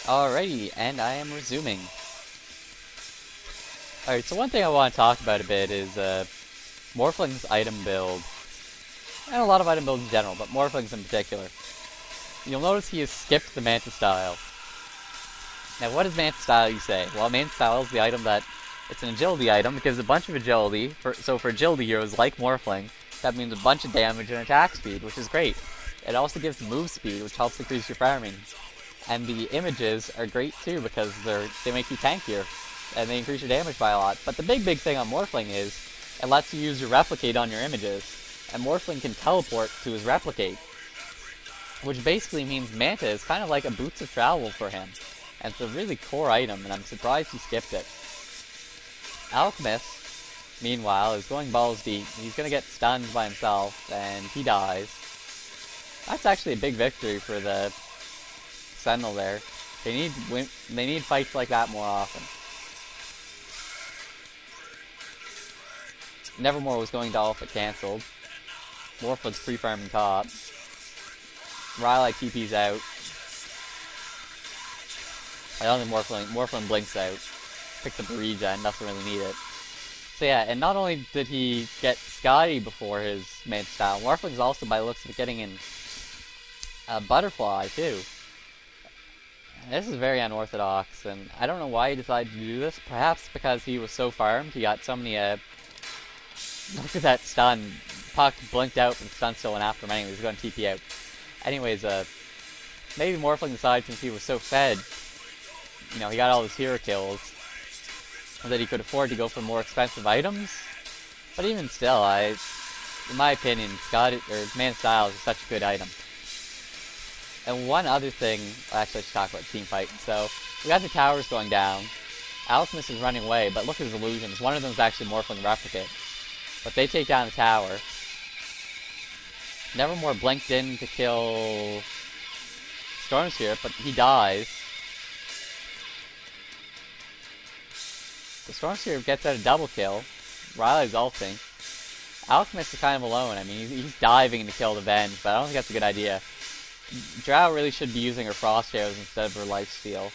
Alrighty, and I am resuming. Alright, so one thing I want to talk about a bit is Morphling's item build. And a lot of item builds in general, but Morphling's in particular. You'll notice he has skipped the Manta Style. Now what is Manta Style, you say? Well, Manta Style is the item that... It's an agility item, it gives a bunch of agility. So for agility heroes like Morphling, that means a bunch of damage and attack speed, which is great. It also gives move speed, which helps increase your farming. And the images are great too, because they make you tankier. And they increase your damage by a lot. But the big thing on Morphling is, it lets you use your Replicate on your images. And Morphling can teleport to his Replicate. Which basically means Manta is kind of like a Boots of Travel for him. And it's a really core item, and I'm surprised he skipped it. Alchemist, meanwhile, is going balls deep. He's going to get stunned by himself, and he dies. That's actually a big victory for the Sentinel there. They need fights like that more often. Nevermore was going to ult but cancelled. Morph was free-farming top. Rylai TP's out. I don't think Morphling blinks out. Picks up a regen, doesn't really need it. So yeah, and not only did he get Scotty before his main style, Morphling's also, by the looks of it, getting in Butterfly too. This is very unorthodox, and I don't know why he decided to do this. Perhaps because he was so farmed, he got so many, look at that stun. Puck blinked out, but the stun still went after him anyway. He's going to TP out. Anyways, maybe Morphling decided, since he was so fed, you know, he got all his hero kills, that he could afford to go for more expensive items. But even still, in my opinion, Man Styles is such a good item. And one other thing, actually, I should talk about team fight. So, we got the towers going down. Alchemist is running away, but look at his illusions. One of them is actually Morphling Replicate. But they take down the tower. Nevermore blinked in to kill Stormsphere, but he dies. The Stormsphere gets out a double kill. Rylai's ulting. Alchemist is kind of alone. I mean, he's diving to kill the Venge, but I don't think that's a good idea. Drow really should be using her Frost Arrows instead of her Lifesteal.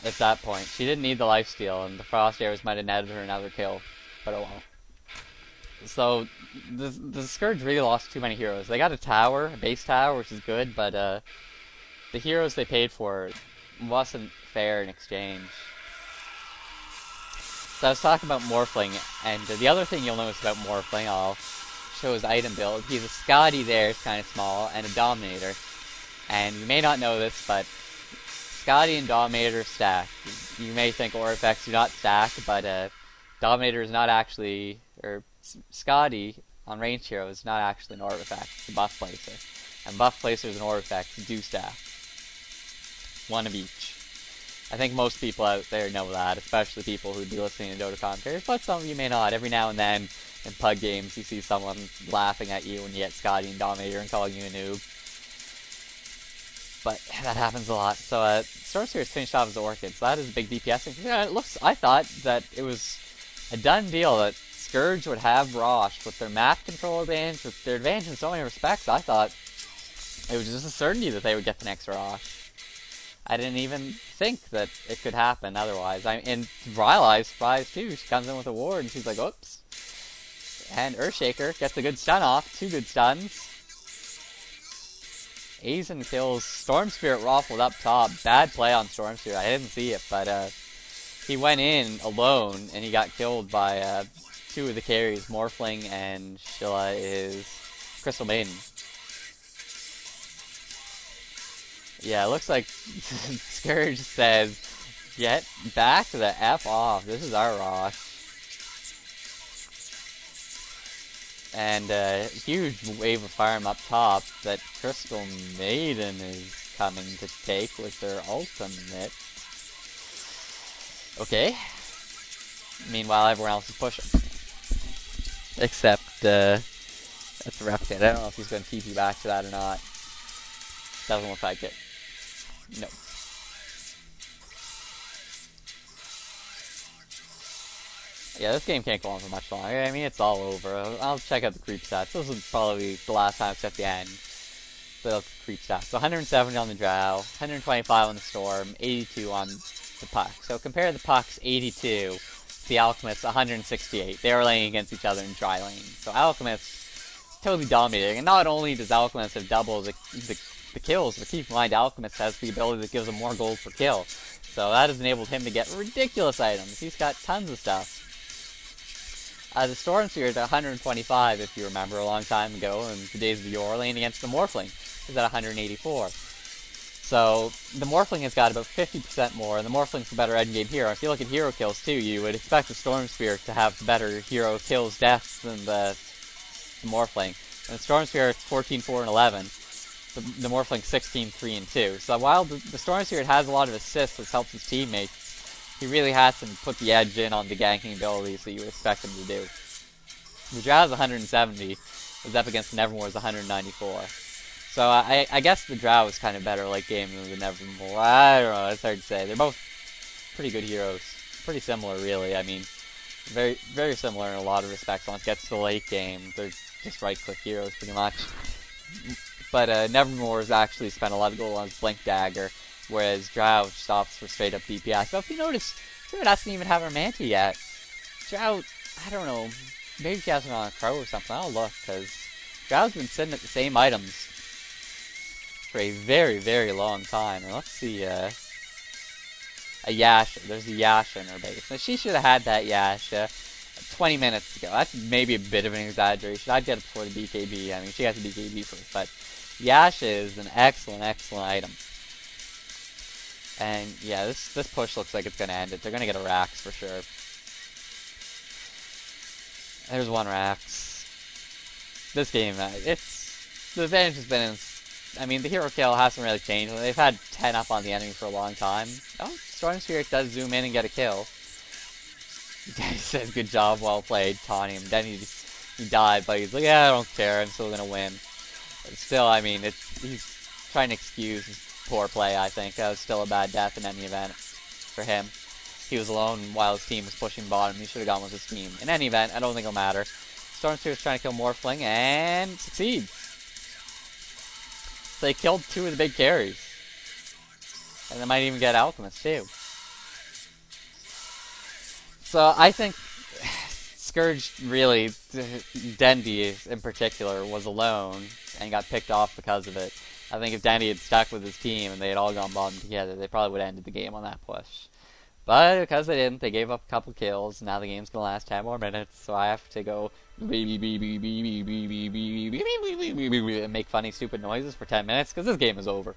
At that point. She didn't need the Lifesteal, and the Frost Arrows might have netted her another kill. But oh well. So, the Scourge really lost too many heroes. They got a tower, a base tower, which is good, but the heroes they paid for wasn't fair in exchange. So I was talking about Morphling, and the other thing you'll notice about Morphling, I'll show his item build. He's a Scotty there, it's kind of small, and a Dominator. And you may not know this, but Scotty and Dominator stack. You may think Aura effects do not stack, but Dominator is not actually, or Scotty on ranged hero is not actually an Aura effect. It's a buff placer. And buff placers and Aura effects do stack. One of each. I think most people out there know that, especially people who'd be listening to Dota commentators, but some of you may not. Every now and then, in PUG games, you see someone laughing at you when you get Scotty and Dominator and calling you a noob. But that happens a lot. So, Sorcerer's finished off his Orchid, so that is a big DPS thing. Yeah, I thought that it was a done deal that Scourge would have Rosh with their map control advantage, with their advantage in so many respects. I thought it was just a certainty that they would get the next Rosh. I didn't even think that it could happen otherwise. And Rylai's surprised too. She comes in with a ward and she's like, oops. And Earthshaker gets a good stun off. 2 good stuns. Aizen kills Storm Spirit Raffled up top. Bad play on Storm Spirit. I didn't see it, but he went in alone and he got killed by 2 of the carries. Morphling and Shilla is Crystal Maiden. Yeah, it looks like Scourge says, get back to the F off. This is our Rosh. And a huge wave of farm up top that Crystal Maiden is coming to take with their ultimate. Okay. Meanwhile, everyone else is pushing. Except, that's a Replicate. I don't know if he's going to TP back to that or not. Doesn't look like it. No. Yeah, this game can't go on for much longer. I mean, it's all over. I'll check out the creep stats. This will probably be the last time except the end. the creep stats. So 170 on the Drow, 125 on the Storm, 82 on the Puck. So compare the Puck's 82 to the Alchemist's 168. They are laying against each other in dry lane. So Alchemist totally dominating. And not only does Alchemist have double the kills, but keep in mind Alchemist has the ability that gives him more gold per kill. So that has enabled him to get ridiculous items. He's got tons of stuff. The Storm Sphere is at 125, if you remember, a long time ago, in the days of yore, laying against the Morphling is at 184. So, the Morphling has got about 50% more, and the Morphling's the better endgame hero. If you look at hero kills, too, you would expect the Storm Sphere to have better hero kills deaths than the Morphling. And the Storm Sphere is 14, 4, and 11. The Morphling 16, 3, and 2. So while the Storm Sphere has a lot of assists, which helps his teammates, he really has to put the edge in on the ganking abilities that you would expect him to do. The Drow's 170 is up against the Nevermore's 194. So I guess the Drow is kind of better late game than the Nevermore. I don't know, it's hard to say. They're both pretty good heroes. Pretty similar, really. I mean, very, very similar in a lot of respects. Once it gets to the late game, they're just right-click heroes, pretty much. But Nevermore's actually spent a lot of gold on his Blink Dagger, whereas Drow stops for straight up DPS. But if you notice, Drow doesn't even have her Manta yet. Drow, I don't know, maybe she has it on a Crow or something. I'll look, because Drow's been sitting at the same items for a very, very long time. And let's see, a Yasha. There's a Yasha in her base. Now, she should have had that Yasha 20 minutes ago. That's maybe a bit of an exaggeration. I'd get it before the BKB. I mean, she got the BKB first, but Yasha is an excellent, excellent item. And yeah, this push looks like it's going to end it. They're going to get a Rax for sure. There's one Rax. This game, the advantage has been in, I mean, the hero kill hasn't really changed. They've had 10 up on the enemy for a long time. Oh, Storm Spirit does zoom in and get a kill. He says, good job, well played, taunting him. Then he died, but he's like, yeah, I don't care, I'm still going to win. But still, I mean, he's trying to excuse his poor play, I think. That was still a bad death in any event for him. He was alone while his team was pushing bottom. He should have gone with his team. In any event, I don't think it'll matter. Stormsphere is trying to kill Morphling and succeeds. So they killed two of the big carries. And they might even get Alchemist too. So I think Scourge really, Dendi in particular, was alone and got picked off because of it. I think if Dendi had stuck with his team and they had all gone bottom together, they probably would have ended the game on that push. But because they didn't, they gave up a couple kills. Now the game's gonna last 10 more minutes, so I have to go and make funny, stupid noises for 10 minutes because this game is over.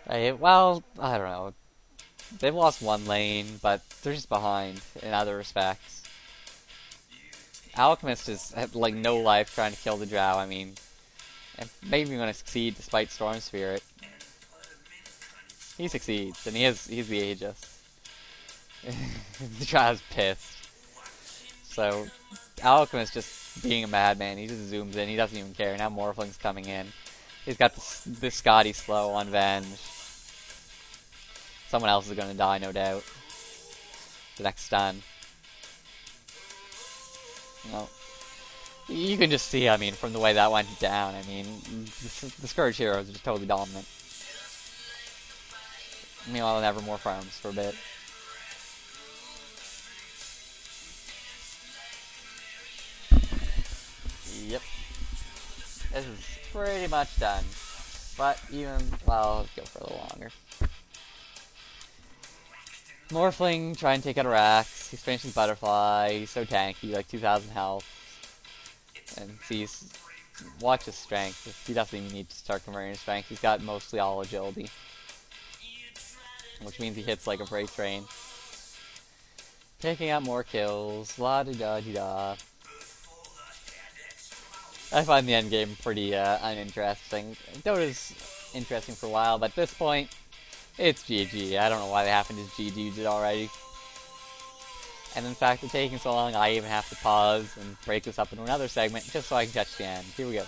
Well, I don't know. They've lost one lane, but they're just behind in other respects. Alchemist is like no life trying to kill the Drow. I mean, maybe going to succeed despite Storm Spirit. He succeeds, and he's the Aegis. The Drow's pissed. So, Alchemist just being a madman, he just zooms in, he doesn't even care. Now Morphling's coming in. He's got this Scotty slow on Venge. Someone else is going to die, no doubt. The next stun. Well, you can just see, I mean, from the way that went down, I mean, the Scourge heroes are just totally dominant. Meanwhile, Nevermore farms for a bit. Yep. This is pretty much done. But even, well, let's go for a little longer. Morphling, try and take out a Rax. He's finishing Butterfly. He's so tanky, like 2,000 health. And sees, watch his strength. He doesn't even need to start converting his strength. He's got mostly all agility. Which means he hits like a freight train. Picking up more kills. La-di-da-di-da. I find the endgame pretty uninteresting. Dota's interesting for a while, but at this point, it's GG. I don't know why they haven't just GG'd it already. And in fact, it's taking so long, I even have to pause and break this up into another segment just so I can catch the end. Here we go.